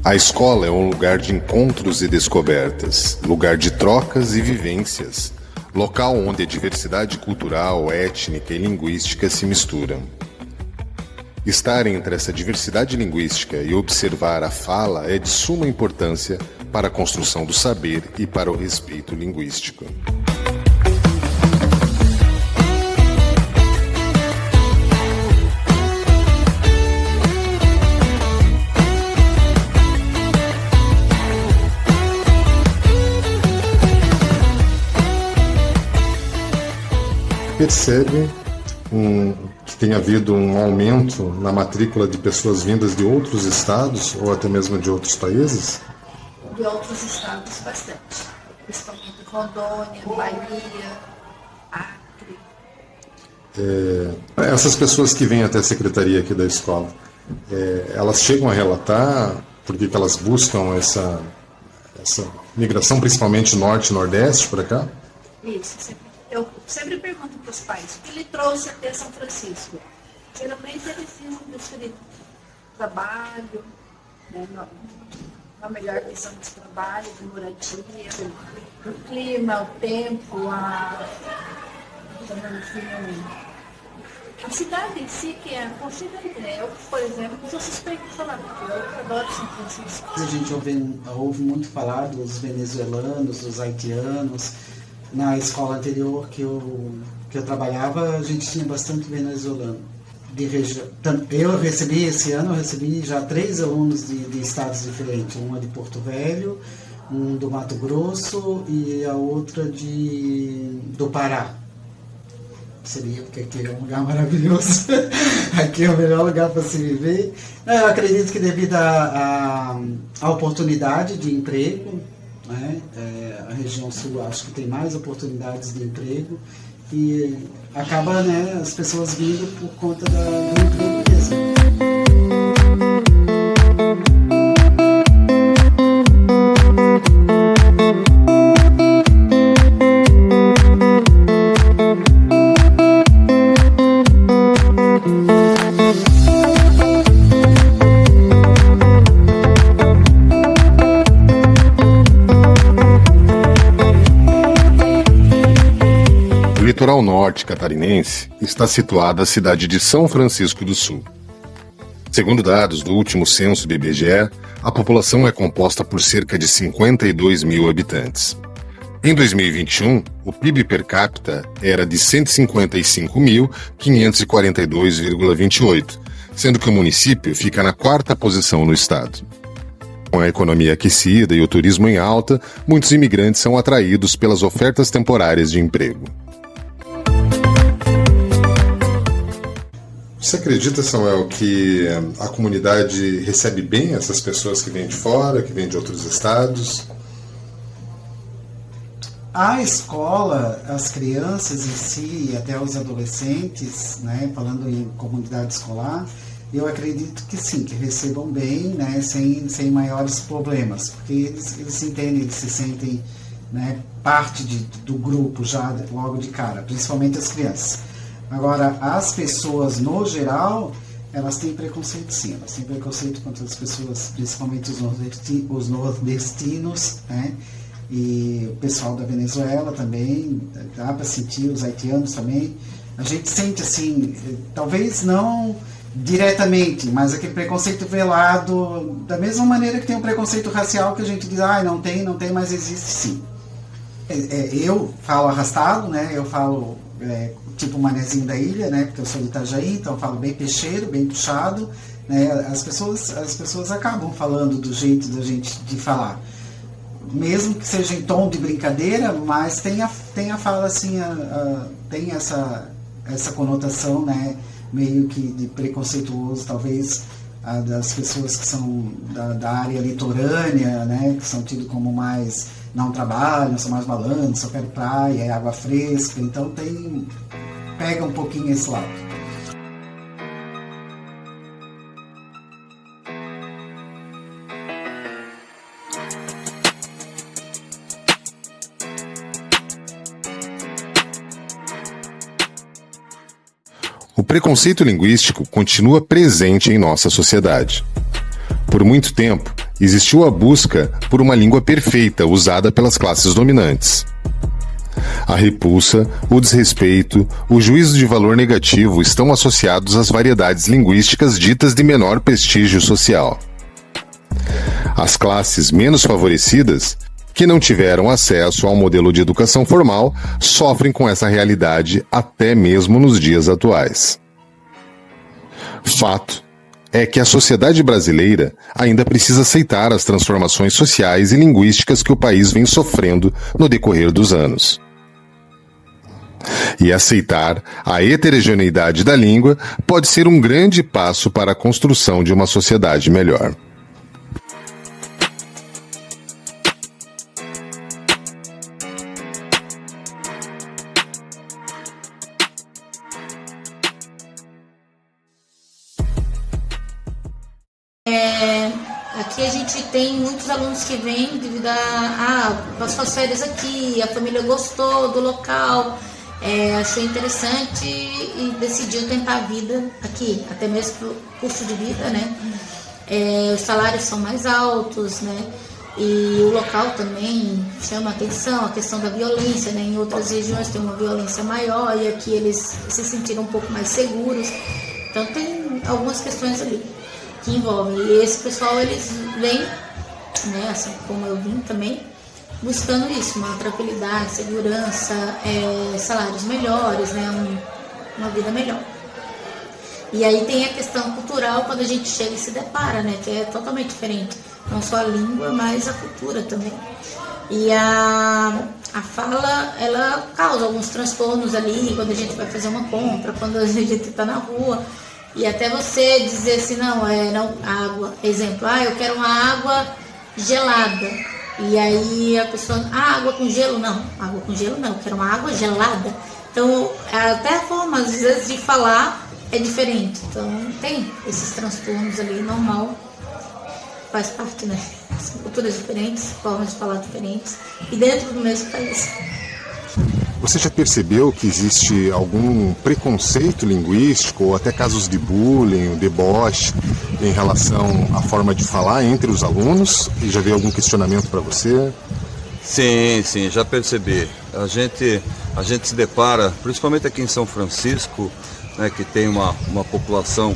A escola é um lugar de encontros e descobertas, lugar de trocas e vivências, local onde a diversidade cultural, étnica e linguística se misturam. Estar entre essa diversidade linguística e observar a fala é de suma importância para a construção do saber e para o respeito linguístico. Percebe que tem havido um aumento na matrícula de pessoas vindas de outros estados ou até mesmo de outros países? De outros estados, bastante. Principalmente Rondônia, Bahia, Acre. Essas pessoas que vêm até a secretaria aqui da escola, elas chegam a relatar por que elas buscam essa migração, principalmente norte e nordeste, para cá? Isso, eu sempre pergunto para os pais, o que lhe trouxe até São Francisco? Geralmente eles dizem que trabalho, né, uma melhor visão de trabalho, de moradia, o clima, o tempo, a cidade em si, que é aconchegante, né? Eu, por exemplo, sou suspeita de falar, porque eu adoro São Francisco. A gente ouve muito falar dos venezuelanos, dos haitianos. Na escola anterior que eu trabalhava, a gente tinha bastante venezuelano. Eu recebi já 3 alunos de estados diferentes. Uma de Porto Velho, um do Mato Grosso e a outra do Pará. Seria porque aqui é um lugar maravilhoso. Aqui é o melhor lugar para se viver. Eu acredito que devido à oportunidade de emprego, né? A região sul acho que tem mais oportunidades de emprego e acaba, né, as pessoas vindo por conta do emprego mesmo. No litoral norte catarinense está situada a cidade de São Francisco do Sul. Segundo dados do último censo do IBGE, a população é composta por cerca de 52 mil habitantes. Em 2021, o PIB per capita era de 155.542,28, sendo que o município fica na 4ª posição no estado. Com a economia aquecida e o turismo em alta, muitos imigrantes são atraídos pelas ofertas temporárias de emprego. Você acredita, Samuel, que a comunidade recebe bem essas pessoas que vêm de fora, que vêm de outros estados? A escola, as crianças em si e até os adolescentes, né, falando em comunidade escolar, eu acredito que sim, que recebam bem, né, sem maiores problemas, porque eles entendem, eles se sentem, né, parte do grupo já logo de cara, principalmente as crianças. Agora, as pessoas, no geral, elas têm preconceito sim, elas têm preconceito contra as pessoas, principalmente os nordestinos, né? E o pessoal da Venezuela também, dá para sentir, os haitianos também. A gente sente assim, talvez não diretamente, mas aquele preconceito velado, da mesma maneira que tem um preconceito racial que a gente diz, não tem, mas existe sim. Eu falo arrastado, né? Eu falo tipo manezinho da ilha, né? Porque eu sou de Itajaí, então eu falo bem peixeiro, bem puxado, né? As pessoas acabam falando do jeito da gente de falar, mesmo que seja em tom de brincadeira, mas tem a fala assim, tem essa conotação, né? Meio que de preconceituoso, talvez, das pessoas que são da área litorânea, né? Que são tidos como mais não trabalham, são mais malandros, só querem praia, água fresca, então pega um pouquinho esse lado. O preconceito linguístico continua presente em nossa sociedade. Por muito tempo, existiu a busca por uma língua perfeita usada pelas classes dominantes. A repulsa, o desrespeito, o juízo de valor negativo estão associados às variedades linguísticas ditas de menor prestígio social. As classes menos favorecidas, que não tiveram acesso ao modelo de educação formal, sofrem com essa realidade até mesmo nos dias atuais. Fato é que a sociedade brasileira ainda precisa aceitar as transformações sociais e linguísticas que o país vem sofrendo no decorrer dos anos. E aceitar a heterogeneidade da língua pode ser um grande passo para a construção de uma sociedade melhor. Aqui a gente tem muitos alunos que vêm devido passou as férias aqui, a família gostou do local, achou interessante e decidiu tentar a vida aqui, até mesmo pelo custo de vida, né? Os salários são mais altos, né? E o local também chama atenção, a questão da violência, né? Em outras regiões tem uma violência maior e aqui eles se sentiram um pouco mais seguros. Então tem algumas questões ali que envolvem. E esse pessoal, eles vêm, né, assim como eu vim também, buscando isso, uma tranquilidade, segurança, salários melhores, né, uma vida melhor. E aí tem a questão cultural, quando a gente chega e se depara, né, que é totalmente diferente. Não só a língua, mas a cultura também. E a fala, ela causa alguns transtornos ali, quando a gente vai fazer uma compra, quando a gente está na rua. E até você dizer assim, não, água, exemplo, eu quero uma água gelada. E aí a pessoa, água com gelo não, eu quero uma água gelada. Então, até a forma, às vezes, de falar é diferente. Então, tem esses transtornos ali, normal, faz parte, né? Culturas diferentes, formas de falar diferentes, e dentro do mesmo país. Você já percebeu que existe algum preconceito linguístico ou até casos de bullying, deboche em relação à forma de falar entre os alunos? E já veio algum questionamento para você? Sim, já percebi. A gente se depara, principalmente aqui em São Francisco, né, que tem uma população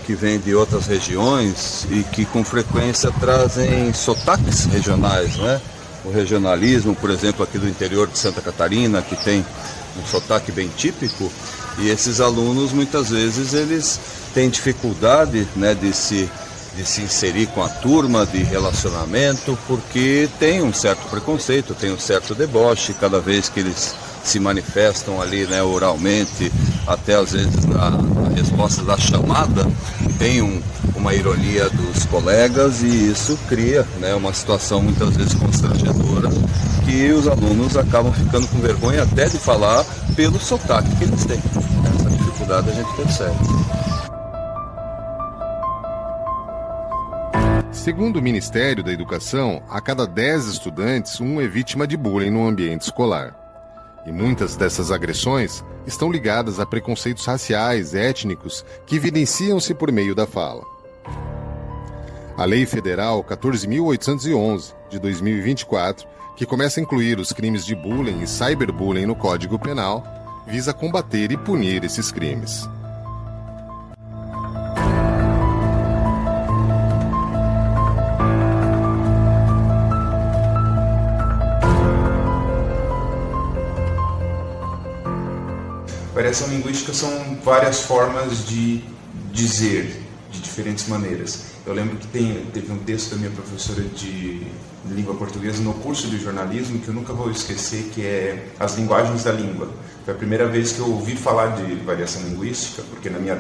que vem de outras regiões e que com frequência trazem sotaques regionais, né? O regionalismo, por exemplo, aqui do interior de Santa Catarina, que tem um sotaque bem típico, e esses alunos, muitas vezes, eles têm dificuldade, né, de se inserir com a turma, de relacionamento, porque tem um certo preconceito, tem um certo deboche, cada vez que eles se manifestam ali, né, oralmente, até às vezes na resposta da chamada, tem uma ironia dos colegas e isso cria, né, uma situação muitas vezes constrangedora que os alunos acabam ficando com vergonha até de falar pelo sotaque que eles têm. Essa dificuldade a gente percebe. Segundo o Ministério da Educação, a cada 10 estudantes, um é vítima de bullying no ambiente escolar. E muitas dessas agressões estão ligadas a preconceitos raciais, étnicos, que evidenciam-se por meio da fala. A Lei Federal 14.811, de 2024, que começa a incluir os crimes de bullying e cyberbullying no Código Penal, visa combater e punir esses crimes. Variação linguística são várias formas de dizer de diferentes maneiras. Eu lembro que teve um texto da minha professora de língua portuguesa no curso de jornalismo que eu nunca vou esquecer, que é As Linguagens da Língua. Foi a primeira vez que eu ouvi falar de variação linguística, porque na minha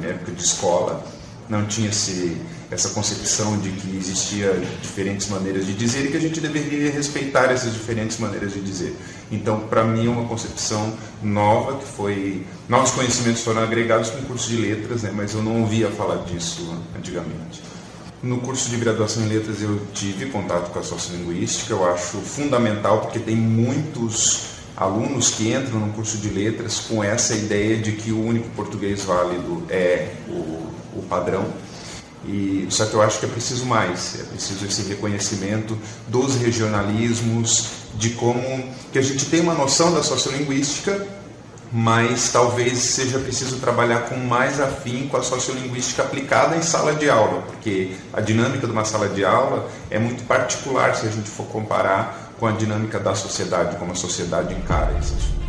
época de escola não tinha essa concepção de que existia diferentes maneiras de dizer e que a gente deveria respeitar essas diferentes maneiras de dizer. Então, para mim, é uma concepção nova, que foi... Novos conhecimentos foram agregados com o curso de letras, né, mas eu não ouvia falar disso antigamente. No curso de graduação em letras eu tive contato com a sociolinguística, eu acho fundamental porque tem muitos alunos que entram no curso de letras com essa ideia de que o único português válido é o padrão. Só que eu acho que é preciso mais, é preciso esse reconhecimento dos regionalismos, de como que a gente tem uma noção da sociolinguística, mas talvez seja preciso trabalhar com mais afinco a sociolinguística aplicada em sala de aula, porque a dinâmica de uma sala de aula é muito particular se a gente for comparar com a dinâmica da sociedade, como a sociedade encara esse assunto.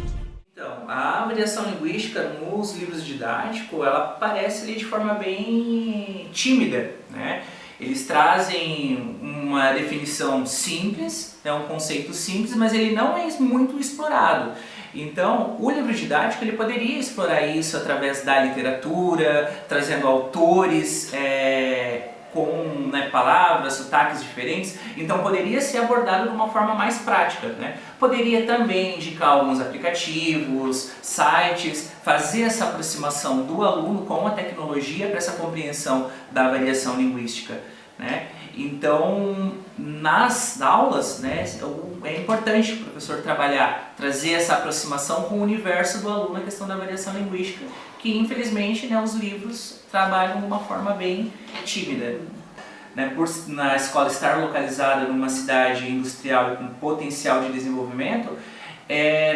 Então, a avaliação linguística nos livros didáticos, ela aparece ali de forma bem tímida, né? Eles trazem uma definição simples, é um conceito simples, mas ele não é muito explorado. Então, o livro didático ele poderia explorar isso através da literatura, trazendo autores com palavras, sotaques diferentes. Então, poderia ser abordado de uma forma mais prática, né? Poderia também indicar alguns aplicativos, sites, fazer essa aproximação do aluno com a tecnologia para essa compreensão da variação linguística, né? Então, nas aulas, né, é importante o professor trazer essa aproximação com o universo do aluno, a questão da variação linguística, que infelizmente, né, os livros trabalham de uma forma bem tímida. Né, por na escola estar localizada numa cidade industrial com potencial de desenvolvimento,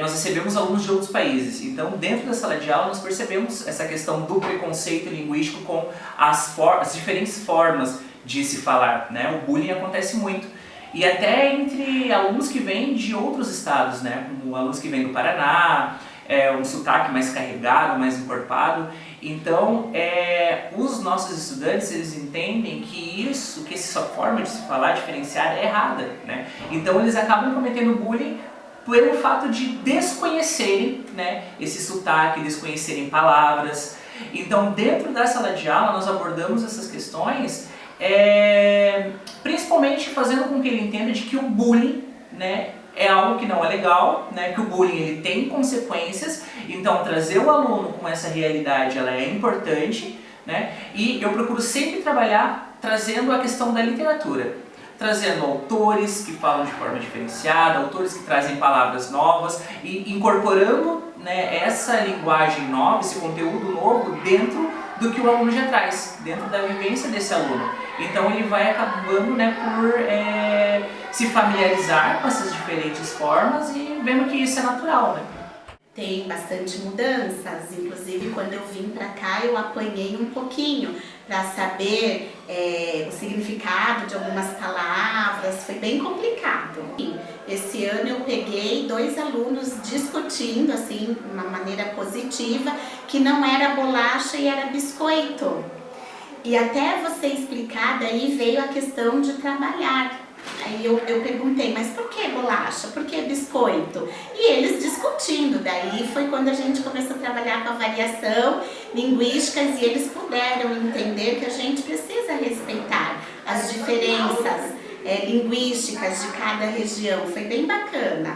nós recebemos alunos de outros países. Então, dentro da sala de aula, nós percebemos essa questão do preconceito linguístico com as diferentes formas de se falar, né? O bullying acontece muito. E até entre alunos que vêm de outros estados, né? Como alunos que vêm do Paraná, um sotaque mais carregado, mais encorpado. Então, os nossos estudantes, eles entendem que essa forma de se falar, diferenciar, é errada, né? Então, eles acabam cometendo bullying pelo fato de desconhecerem, né, esse sotaque, desconhecerem palavras. Então, dentro da sala de aula, nós abordamos essas questões, principalmente fazendo com que ele entenda de que o bullying, né, é algo que não é legal, né, que o bullying ele tem consequências. Então, trazer o aluno com essa realidade ela é importante, né, e eu procuro sempre trabalhar trazendo a questão da literatura, trazendo autores que falam de forma diferenciada, autores que trazem palavras novas e incorporando, né, essa linguagem nova, esse conteúdo novo dentro do que o aluno já traz, dentro da vivência desse aluno. Então ele vai acabando, né, por se familiarizar com essas diferentes formas e vendo que isso é natural, né? Tem bastante mudanças, inclusive quando eu vim para cá eu apanhei um pouquinho para saber o significado de algumas palavras, foi bem complicado. Esse ano eu peguei 2 alunos discutindo assim, de uma maneira positiva, que não era bolacha e era biscoito. E até você explicar, daí veio a questão de trabalhar. Aí eu perguntei, mas por que bolacha? Por que biscoito? E eles discutindo, daí foi quando a gente começou a trabalhar com a variação linguística e eles puderam entender que a gente precisa respeitar as diferenças linguísticas de cada região. Foi bem bacana.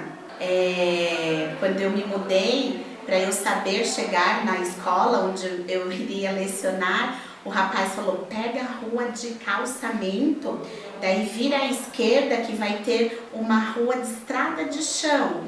Quando eu me mudei, para eu saber chegar na escola onde eu iria lecionar, o rapaz falou, pega a rua de calçamento, daí vira à esquerda que vai ter uma rua de estrada de chão.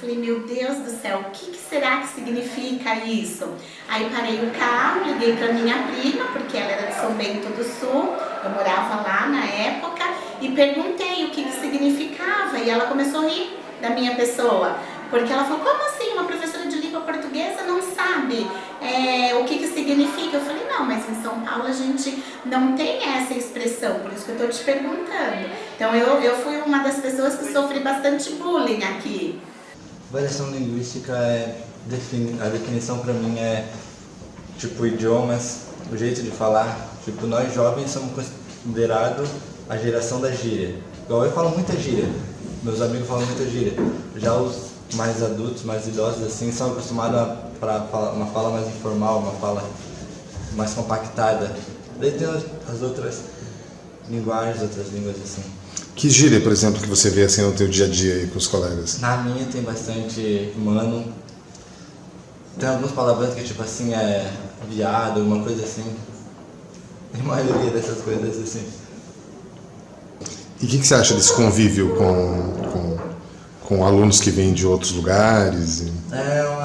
Falei, meu Deus do céu, o que será que significa isso? Aí parei o carro, liguei para minha prima, porque ela era de São Bento do Sul, eu morava lá na época, e perguntei o que significava, e ela começou a rir da minha pessoa. Porque ela falou, como assim uma professora de língua portuguesa não sabe o que significa? Eu falei, não, mas em São Paulo a gente não tem essa expressão, por isso que eu estou te perguntando. Então eu fui uma das pessoas que sofri bastante bullying aqui. Variação linguística a definição para mim é tipo idiomas, o jeito de falar. Tipo, nós jovens somos considerados a geração da gíria. Igual eu falo muita gíria, meus amigos falam muita gíria. Já os mais adultos, mais idosos, assim, são acostumados para uma fala mais informal, uma fala mais compactada. Daí tem as outras linguagens, outras línguas, assim. Que gíria, por exemplo, que você vê assim no teu dia a dia aí com os colegas? Na minha tem bastante mano. Tem algumas palavras que, tipo assim, viado, uma coisa assim. A maioria dessas coisas, assim. E o que você acha desse convívio com alunos que vêm de outros lugares? Eu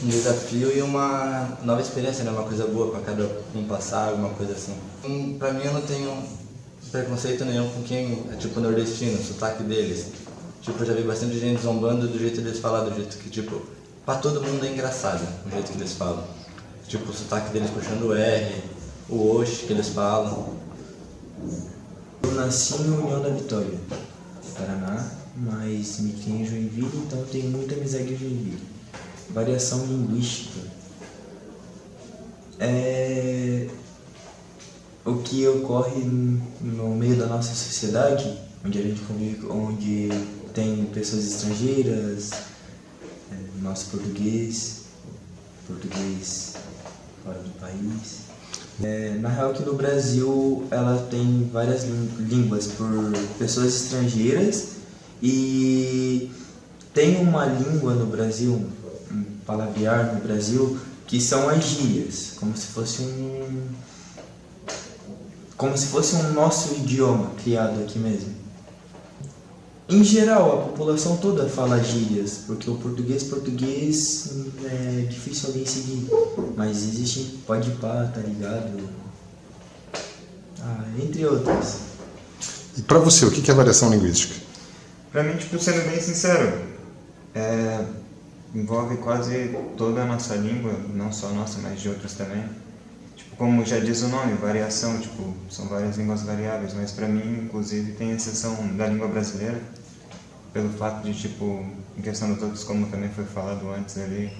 um desafio e uma nova experiência, né? Uma coisa boa para cada um passar, alguma coisa assim. Para mim, eu não tenho preconceito nenhum com quem é tipo nordestino, o sotaque deles. Tipo, eu já vi bastante gente zombando do jeito deles falar, do jeito que, tipo, pra todo mundo é engraçado o jeito que eles falam. Tipo, o sotaque deles puxando o R, o oxe que eles falam. Eu nasci em União da Vitória, Paraná, mas me criei em Joinville, então tenho muita amizade em Joinville. Variação linguística é o que ocorre no meio da nossa sociedade, onde a gente convive, onde tem pessoas estrangeiras, nosso português fora do país. Na real que no Brasil ela tem várias línguas por pessoas estrangeiras e tem uma língua no Brasil, um palavrear no Brasil, que são as gírias, como se fosse um nosso idioma criado aqui mesmo. Em geral, a população toda fala gírias, porque o português é difícil alguém seguir, mas existe pode pá, tá ligado? Entre outras. E para você, o que é variação linguística? Pra mim, tipo, sendo bem sincero, envolve quase toda a nossa língua, não só a nossa, mas de outras também. Tipo, como já diz o nome, variação, tipo, são várias línguas variáveis, mas pra mim, inclusive, tem exceção da língua brasileira, pelo fato de, tipo, em questão dos outros, como também foi falado antes ali,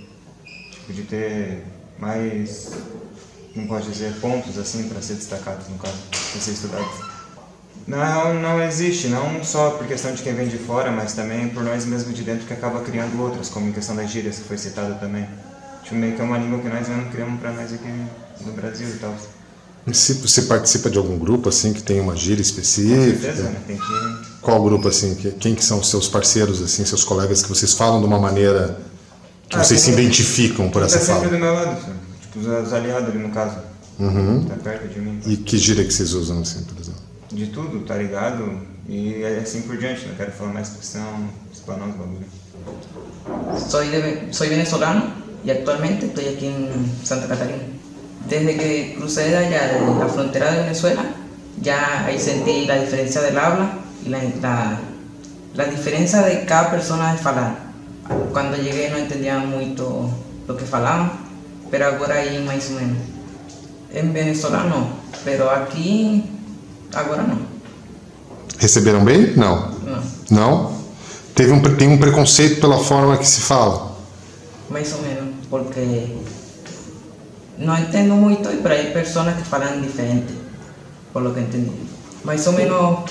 tipo, de ter mais, não pode dizer, pontos, assim, para ser destacados, no caso, para ser estudados. Não existe, não só por questão de quem vem de fora, mas também por nós mesmos de dentro que acaba criando outras, como em questão das gírias, que foi citado também. Tipo, meio que é uma língua que nós mesmos criamos para nós aqui no Brasil e tal. Você participa de algum grupo, assim, que tem uma gíria específica? Com certeza, né? Tem que... Qual grupo, assim, quem que são os seus parceiros, assim, seus colegas, que vocês falam de uma maneira que vocês se identificam por essa fala? Tá sempre do meu lado, tipo, os aliados ali no caso. Tá perto de mim. E que gíria que vocês usam, assim, por exemplo? De tudo, tá ligado? E assim por diante, não quero falar mais porque senão explanar os bagulho. Soy venezolano y actualmente estoy aquí en Santa Catarina. Desde que crucé de allá, de la frontera de Venezuela, ya ahí sentí la diferencia del habla y la diferencia de cada persona de falar. Cuando llegué no entendía mucho lo que falaban, pero ahora ahí más o menos. En Venezuela no, pero aquí agora não. Receberam bem? Não. Não? Tem um preconceito pela forma que se fala? Mais ou menos, porque não entendo muito, pero hay personas que falam diferente, por lo que entendí. Mais ou menos,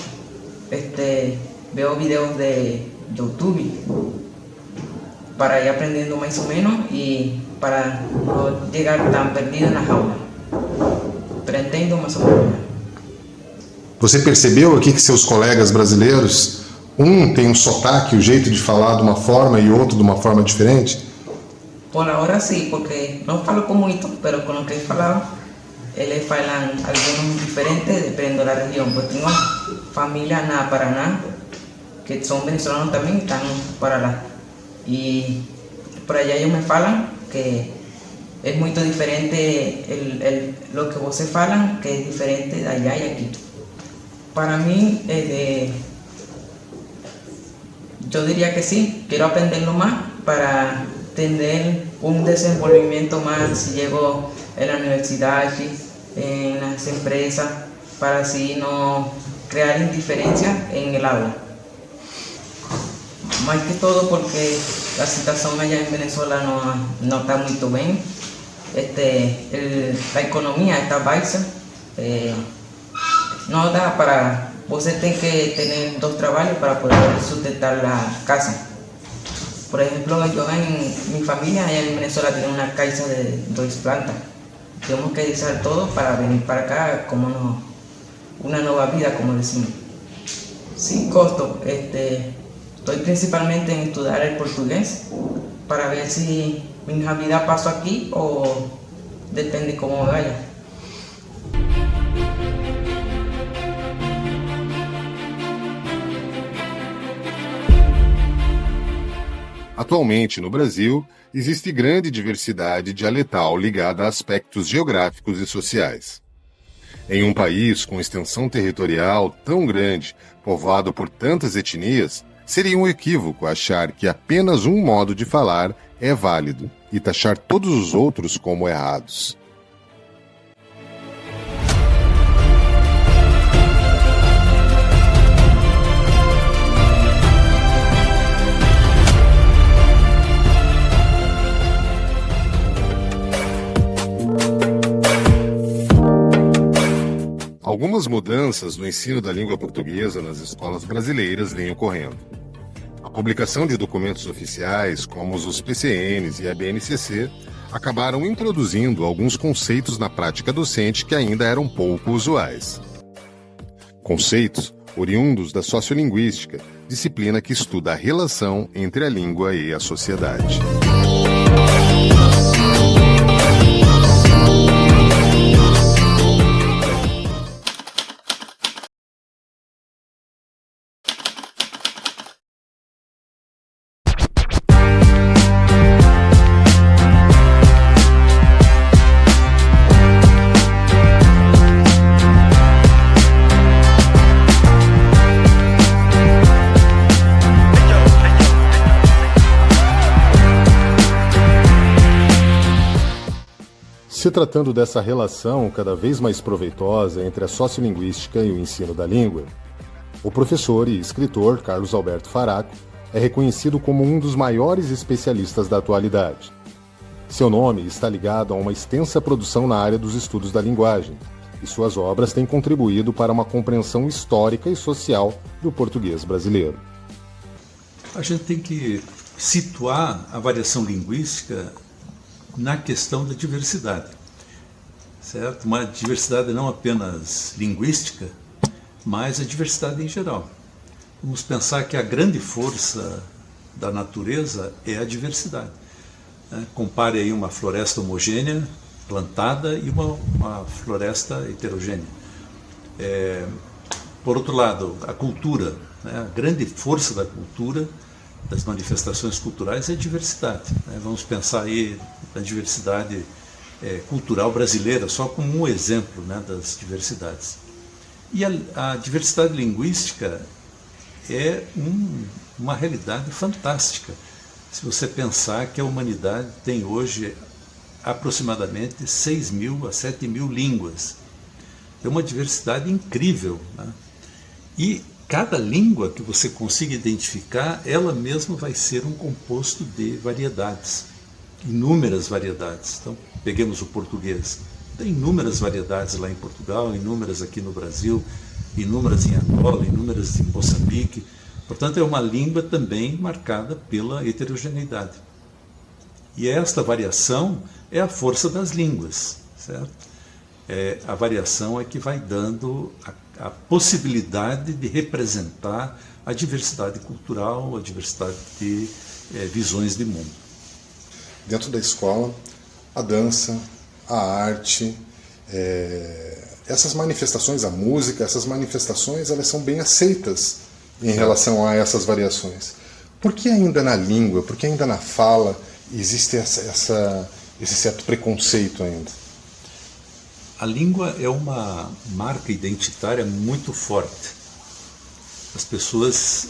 veo videos de YouTube para ir aprendiendo más o menos y para no llegar tan perdido en la jaula. Pero entendo más o menos. Você percebeu aqui que seus colegas brasileiros, um tem um sotaque, o jeito de falar de uma forma e outro de uma forma diferente? Por ahora sí, porque no falo con mucho, pero con lo que he falado, ellos falan algunos diferentes dependiendo de la región. Pues tengo familia en Paraná, que son venezolanos también, están para allá. Y por allá ellos me falan que es muy diferente lo que vos se falan, que es diferente de allá y aquí. Para mí, yo diría que sí, quiero aprenderlo más para tener un desenvolvimiento más si llego en la universidad, en las empresas, para así no crear indiferencia en el habla. Más que todo porque la situación allá en Venezuela no está muy bien. La economía está baja. No da para, vos tenés que tener 2 trabajos para poder sustentar la casa. Por ejemplo, yo en mi familia allá en Venezuela tiene una casa de 2 plantas. Tenemos que dejar todo para venir para acá como una nueva vida, como decimos. Sin costo, estoy principalmente en estudiar el portugués para ver si mi vida paso aquí o depende cómo me vaya. Atualmente, no Brasil, existe grande diversidade dialetal ligada a aspectos geográficos e sociais. Em um país com extensão territorial tão grande, povoado por tantas etnias, seria um equívoco achar que apenas um modo de falar é válido e taxar todos os outros como errados. Algumas mudanças no ensino da língua portuguesa nas escolas brasileiras vêm ocorrendo. A publicação de documentos oficiais, como os PCNs e a BNCC, acabaram introduzindo alguns conceitos na prática docente que ainda eram pouco usuais. Conceitos oriundos da sociolinguística, disciplina que estuda a relação entre a língua e a sociedade. Se tratando dessa relação cada vez mais proveitosa entre a sociolinguística e o ensino da língua, o professor e escritor Carlos Alberto Faraco é reconhecido como um dos maiores especialistas da atualidade. Seu nome está ligado a uma extensa produção na área dos estudos da linguagem, e suas obras têm contribuído para uma compreensão histórica e social do português brasileiro. A gente tem que situar a variação linguística na questão da diversidade, certo? Uma diversidade não apenas linguística, mas a diversidade em geral. Vamos pensar que a grande força da natureza é a diversidade. Compare aí uma floresta homogênea, plantada, e uma floresta heterogênea. Por outro lado, a cultura, a grande força da cultura, das manifestações culturais, é a diversidade. Vamos pensar aí na diversidade cultural brasileira, só como um exemplo das diversidades. E a diversidade linguística é uma realidade fantástica. Se você pensar que a humanidade tem hoje aproximadamente 6.000 a 7.000 línguas. É uma diversidade incrível, E cada língua que você consiga identificar, ela mesma vai ser um composto de variedades, inúmeras variedades. Então, peguemos o português. Tem inúmeras variedades lá em Portugal, inúmeras aqui no Brasil, inúmeras em Angola, inúmeras em Moçambique. Portanto, é uma língua também marcada pela heterogeneidade. E esta variação é a força das línguas, certo? A variação é que vai dando a possibilidade de representar a diversidade cultural, a diversidade de visões de mundo. Dentro da escola, a dança, a arte, essas manifestações, a música, essas manifestações, elas são bem aceitas em relação a essas variações. Por que ainda na língua, por que ainda na fala existe esse certo preconceito ainda? A língua é uma marca identitária muito forte. As pessoas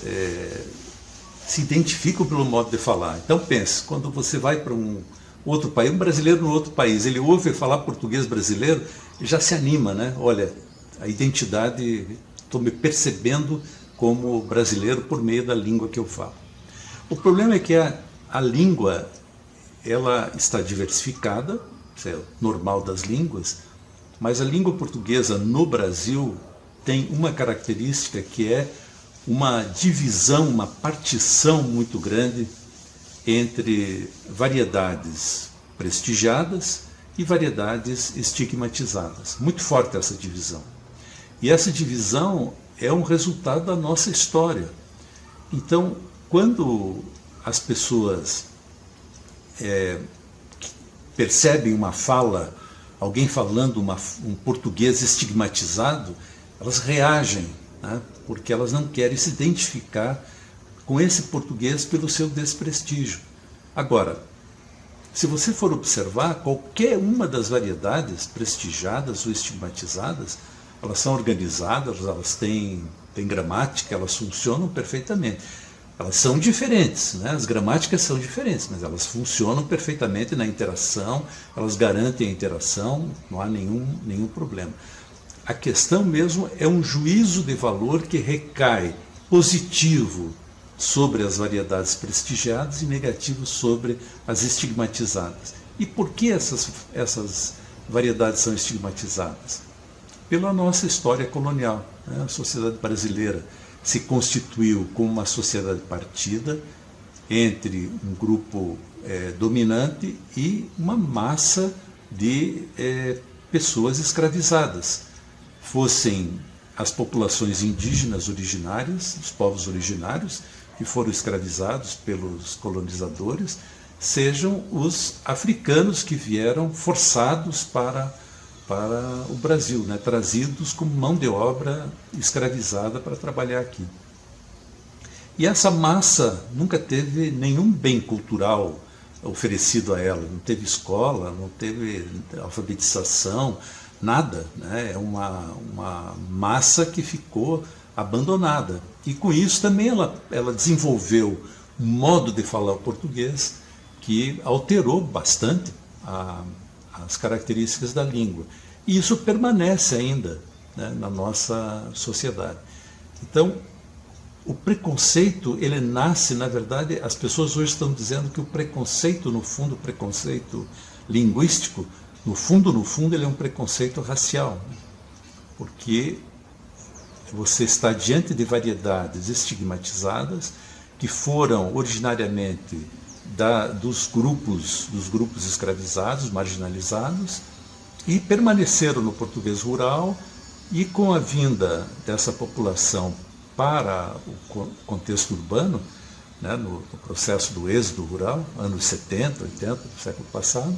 se identificam pelo modo de falar. Então pense, quando você vai para um outro país, um brasileiro no outro país, ele ouve falar português brasileiro e já se anima, Olha, a identidade, estou me percebendo como brasileiro por meio da língua que eu falo. O problema é que a língua, ela está diversificada, isso é o normal das línguas, mas a língua portuguesa no Brasil tem uma característica que é uma divisão, uma partição muito grande entre variedades prestigiadas e variedades estigmatizadas. Muito forte essa divisão. E essa divisão é um resultado da nossa história. Então, quando as pessoas percebem uma fala, alguém falando um português estigmatizado, elas reagem, porque elas não querem se identificar com esse português pelo seu desprestígio. Agora, se você for observar, qualquer uma das variedades prestigiadas ou estigmatizadas, elas são organizadas, elas têm gramática, elas funcionam perfeitamente. Elas são diferentes, né? As gramáticas são diferentes, mas elas funcionam perfeitamente na interação, elas garantem a interação, não há nenhum problema. A questão mesmo é um juízo de valor que recai positivo sobre as variedades prestigiadas e negativo sobre as estigmatizadas. E por que essas variedades são estigmatizadas? Pela nossa história colonial, né? A sociedade brasileira se constituiu como uma sociedade partida entre um grupo dominante e uma massa de pessoas escravizadas, fossem as populações indígenas originárias, os povos originários que foram escravizados pelos colonizadores, sejam os africanos que vieram forçados para o Brasil, né, trazidos como mão de obra escravizada para trabalhar aqui. E essa massa nunca teve nenhum bem cultural oferecido a ela, não teve escola, não teve alfabetização, nada, né? É uma massa que ficou abandonada. E com isso também ela desenvolveu um modo de falar o português que alterou bastante as características da língua. E isso permanece ainda, né, na nossa sociedade. Então, o preconceito, ele nasce, na verdade, as pessoas hoje estão dizendo que o preconceito, no fundo, o preconceito linguístico, no fundo, ele é um preconceito racial, né? Porque você está diante de variedades estigmatizadas que foram originariamente dos grupos escravizados, marginalizados, e permaneceram no português rural, e com a vinda dessa população para o contexto urbano, né, no processo do êxodo rural, anos 70, 80 do século passado,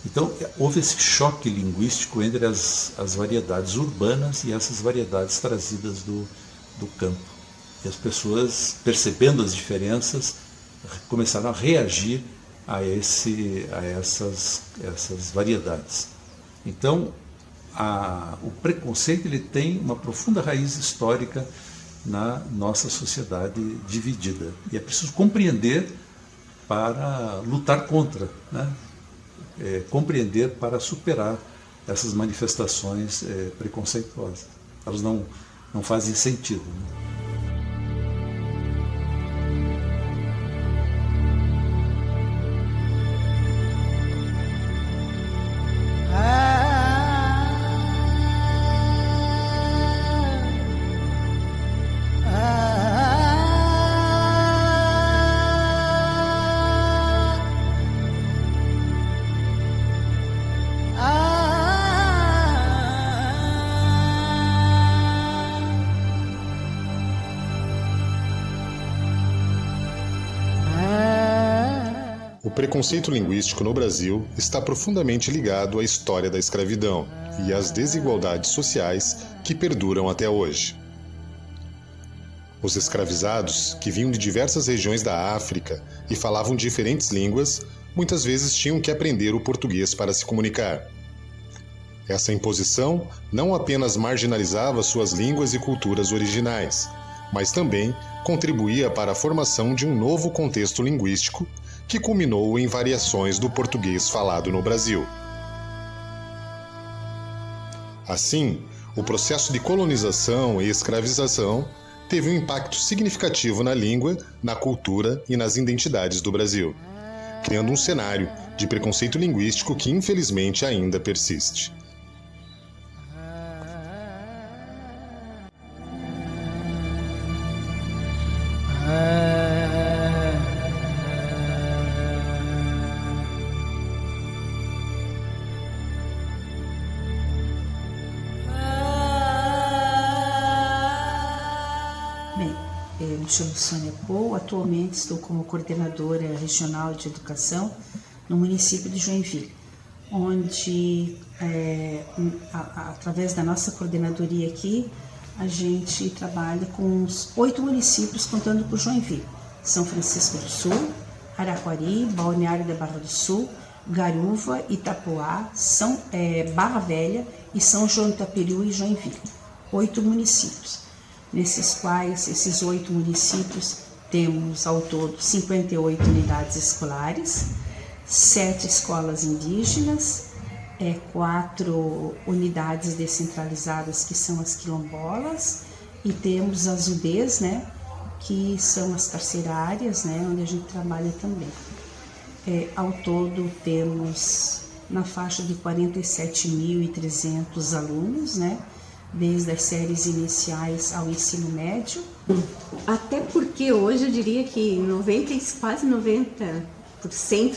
então houve esse choque linguístico entre as variedades urbanas e essas variedades trazidas do campo. E as pessoas, percebendo as diferenças, começaram a reagir a essas variedades. Então, o preconceito, ele tem uma profunda raiz histórica na nossa sociedade dividida. E é preciso compreender para lutar contra, né? Compreender para superar essas manifestações preconceituosas. Elas não fazem sentido, né? O preconceito linguístico no Brasil está profundamente ligado à história da escravidão e às desigualdades sociais que perduram até hoje. Os escravizados, que vinham de diversas regiões da África e falavam diferentes línguas, muitas vezes tinham que aprender o português para se comunicar. Essa imposição não apenas marginalizava suas línguas e culturas originais, mas também contribuía para a formação de um novo contexto linguístico que culminou em variações do português falado no Brasil. Assim, o processo de colonização e escravização teve um impacto significativo na língua, na cultura e nas identidades do Brasil, criando um cenário de preconceito linguístico que infelizmente ainda persiste. Me chamo Sônia Pou, atualmente estou como coordenadora regional de educação no município de Joinville, onde, através da nossa coordenadoria aqui, a gente trabalha com uns 8 municípios, contando com Joinville. São Francisco do Sul, Araquari, Balneário da Barra do Sul, Garuva, Itapoá, Barra Velha e São João do Taperu e Joinville. 8 municípios. Nesses quais, esses 8 municípios, temos ao todo 58 unidades escolares, 7 escolas indígenas, 4 unidades descentralizadas, que são as quilombolas, e temos as UDEs, né, que são as carcerárias, né, onde a gente trabalha também. Ao todo temos na faixa de 47.300 alunos, né, desde as séries iniciais ao ensino médio. Até porque hoje eu diria que quase 90%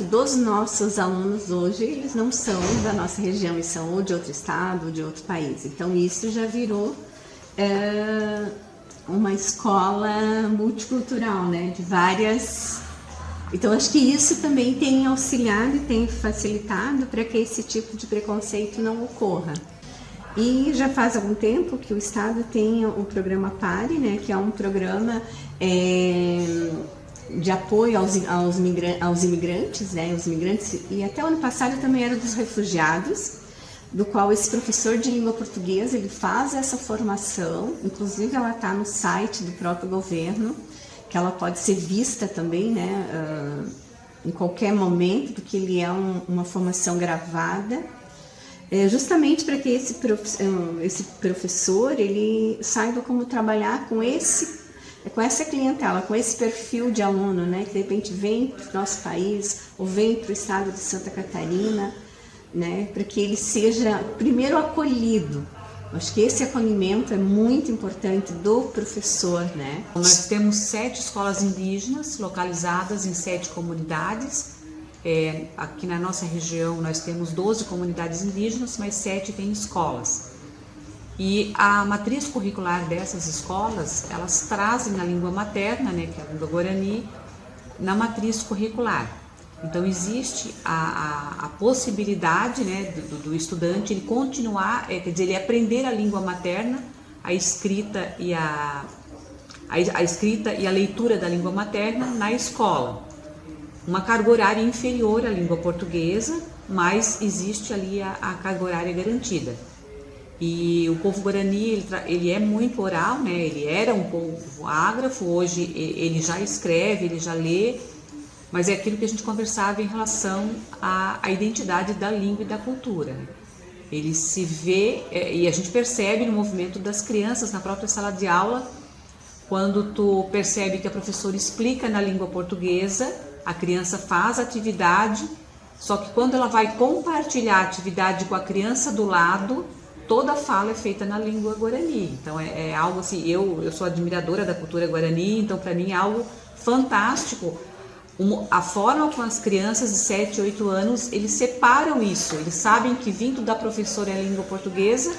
dos nossos alunos hoje, eles não são da nossa região, eles são ou de outro estado ou de outro país. Então isso já virou uma escola multicultural, né, de várias... Então acho que isso também tem auxiliado e tem facilitado para que esse tipo de preconceito não ocorra. E já faz algum tempo que o Estado tem o programa PARE, né, que é um programa de apoio aos imigrantes, né, os imigrantes, e até o ano passado também era dos refugiados, do qual esse professor de língua portuguesa, ele faz essa formação, inclusive ela está no site do próprio governo, que ela pode ser vista também, né, em qualquer momento, porque ele é uma formação gravada, justamente para que esse professor ele saiba como trabalhar com essa clientela, com esse perfil de aluno, né, que de repente vem para o nosso país ou vem para o estado de Santa Catarina, né, para que ele seja primeiro acolhido. Acho que esse acolhimento é muito importante do professor, né? Nós temos 7 escolas indígenas localizadas em 7 comunidades. Aqui na nossa região nós temos 12 comunidades indígenas, mas 7 têm escolas. E a matriz curricular dessas escolas, elas trazem a língua materna, né, que é a língua guarani, na matriz curricular. Então existe a possibilidade, né, do estudante ele continuar, quer dizer, ele aprender a língua materna, a escrita e a leitura da língua materna na escola. Uma carga horária inferior à língua portuguesa, mas existe ali a carga horária garantida. E o povo guarani, ele é muito oral, né? Ele era um povo ágrafo, hoje ele já escreve, ele já lê, mas é aquilo que a gente conversava em relação à identidade da língua e da cultura. Ele se vê, e a gente percebe no movimento das crianças na própria sala de aula, quando tu percebe que a professora explica na língua portuguesa, a criança faz a atividade, só que quando ela vai compartilhar a atividade com a criança do lado, toda a fala é feita na língua guarani. Então é algo assim, eu sou admiradora da cultura guarani, então para mim é algo fantástico. A forma como as crianças de 7, 8 anos, eles separam isso, eles sabem que vindo da professora é a língua portuguesa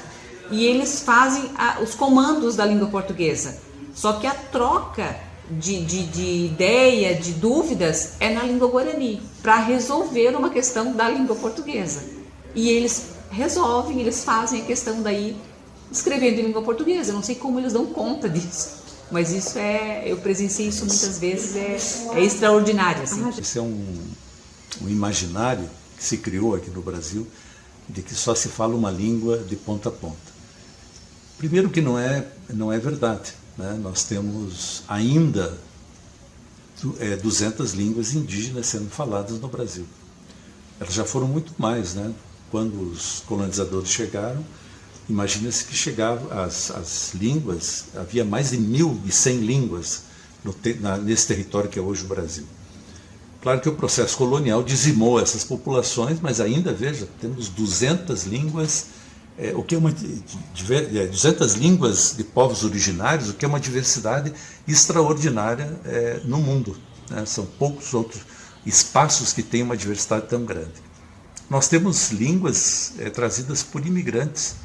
e eles fazem os comandos da língua portuguesa. Só que a troca de ideia, de dúvidas, é na língua guarani, para resolver uma questão da língua portuguesa. E eles resolvem, eles fazem a questão daí escrevendo em língua portuguesa. Eu não sei como eles dão conta disso. Mas isso eu presenciei isso muitas vezes, é extraordinário. Assim. Esse é um imaginário que se criou aqui no Brasil, de que só se fala uma língua de ponta a ponta. Primeiro que não é verdade, né? Nós temos ainda 200 línguas indígenas sendo faladas no Brasil. Elas já foram muito mais, né? Quando os colonizadores chegaram, imagina-se que chegavam as línguas, havia mais de 1.100 línguas nesse território que é hoje o Brasil. Claro que o processo colonial dizimou essas populações, mas ainda, veja, temos 200 línguas, 200 línguas de povos originários, o que é uma diversidade extraordinária no mundo, né? São poucos outros espaços que têm uma diversidade tão grande. Nós temos línguas trazidas por imigrantes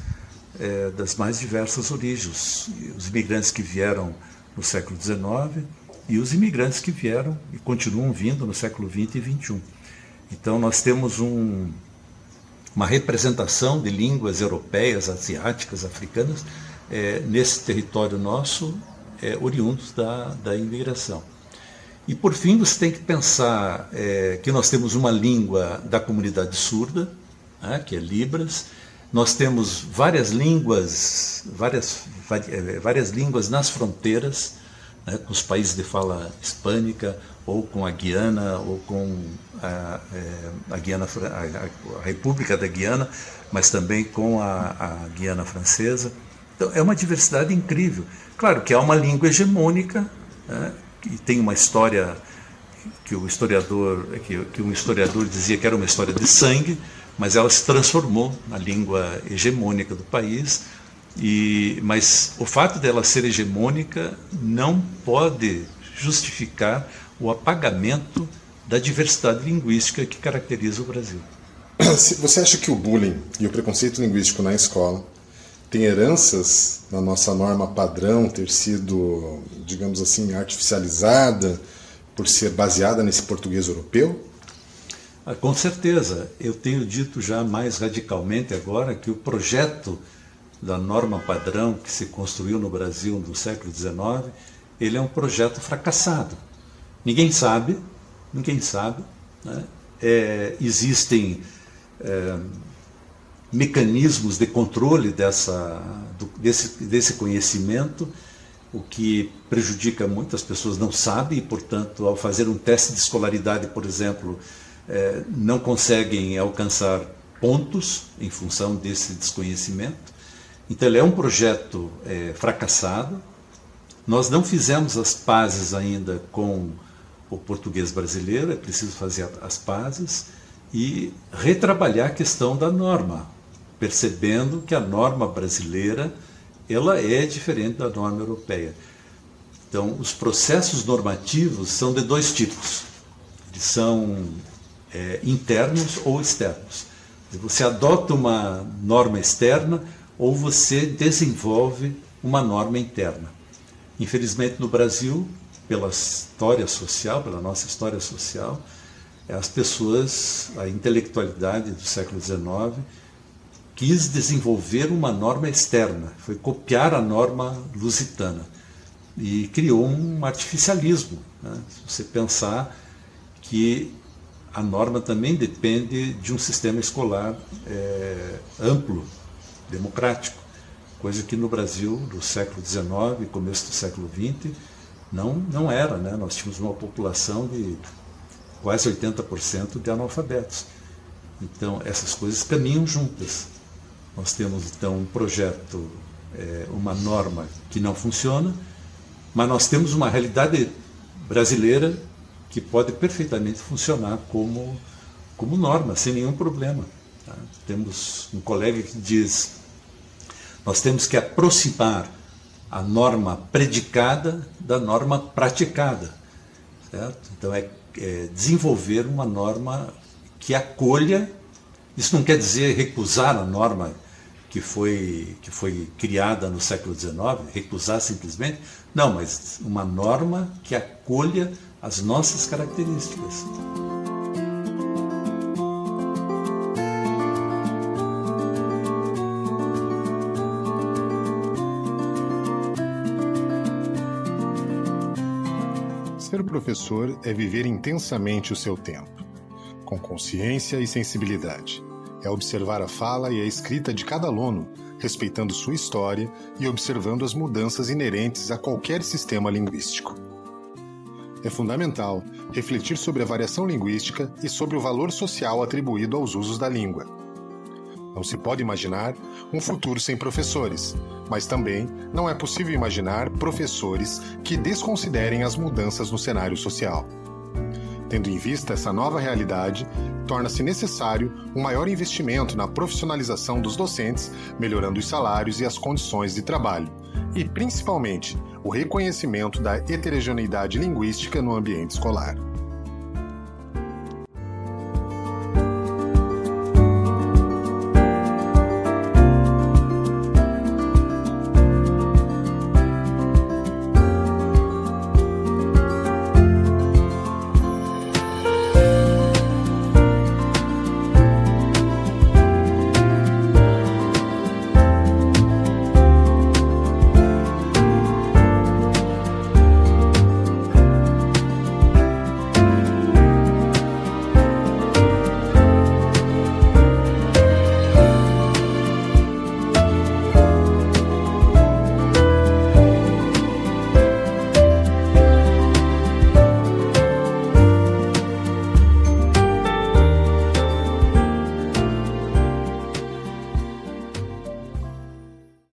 das mais diversas origens, os imigrantes que vieram no século XIX e os imigrantes que vieram e continuam vindo no século XX e XXI. Então nós temos uma representação de línguas europeias, asiáticas, africanas, nesse território nosso, oriundos da imigração. E por fim, você tem que pensar que nós temos uma língua da comunidade surda, né, que é Libras. Nós temos várias línguas nas fronteiras, né, com os países de fala hispânica, ou com a Guiana, ou com a República da Guiana, mas também com a Guiana Francesa. Então, é uma diversidade incrível. Claro que há uma língua hegemônica, né, e tem uma história que um historiador dizia que era uma história de sangue, mas ela se transformou na língua hegemônica do país. Mas o fato dela ser hegemônica não pode justificar o apagamento da diversidade linguística que caracteriza o Brasil. Você acha que o bullying e o preconceito linguístico na escola tem heranças na nossa norma padrão ter sido, digamos assim, artificializada por ser baseada nesse português europeu? Com certeza. Eu tenho dito já mais radicalmente agora que o projeto da norma padrão que se construiu no Brasil no século XIX, ele é um projeto fracassado. Ninguém sabe, né? Existem mecanismos de controle desse conhecimento, o que prejudica muitas pessoas não sabem e, portanto, ao fazer um teste de escolaridade, por exemplo, não conseguem alcançar pontos em função desse desconhecimento. Então, ele é um projeto fracassado. Nós não fizemos as pazes ainda com o português brasileiro, é preciso fazer as pazes e retrabalhar a questão da norma, percebendo que a norma brasileira ela é diferente da norma europeia. Então, os processos normativos são de dois tipos. Eles são internos ou externos. Você adota uma norma externa ou você desenvolve uma norma interna. Infelizmente, no Brasil, pela história social, pela nossa história social, as pessoas, a intelectualidade do século XIX, quis desenvolver uma norma externa, foi copiar a norma lusitana e criou um artificialismo, né? Se você pensar que a norma também depende de um sistema escolar amplo, democrático, coisa que no Brasil do século XIX e começo do século XX não era, né? Nós tínhamos uma população de quase 80% de analfabetos. Então, essas coisas caminham juntas. Nós temos, então, um projeto, uma norma que não funciona, mas nós temos uma realidade brasileira que pode perfeitamente funcionar como norma, sem nenhum problema. Tá? Temos um colega que diz: nós temos que aproximar a norma predicada da norma praticada. Certo? Então, desenvolver uma norma que acolha. Isso não quer dizer recusar a norma que foi criada no século XIX, recusar simplesmente. Não, mas uma norma que acolha as nossas características. Ser professor é viver intensamente o seu tempo, com consciência e sensibilidade. É observar a fala e a escrita de cada aluno, respeitando sua história e observando as mudanças inerentes a qualquer sistema linguístico. É fundamental refletir sobre a variação linguística e sobre o valor social atribuído aos usos da língua. Não se pode imaginar um futuro sem professores, mas também não é possível imaginar professores que desconsiderem as mudanças no cenário social. Tendo em vista essa nova realidade, torna-se necessário um maior investimento na profissionalização dos docentes, melhorando os salários e as condições de trabalho, e, principalmente, o reconhecimento da heterogeneidade linguística no ambiente escolar.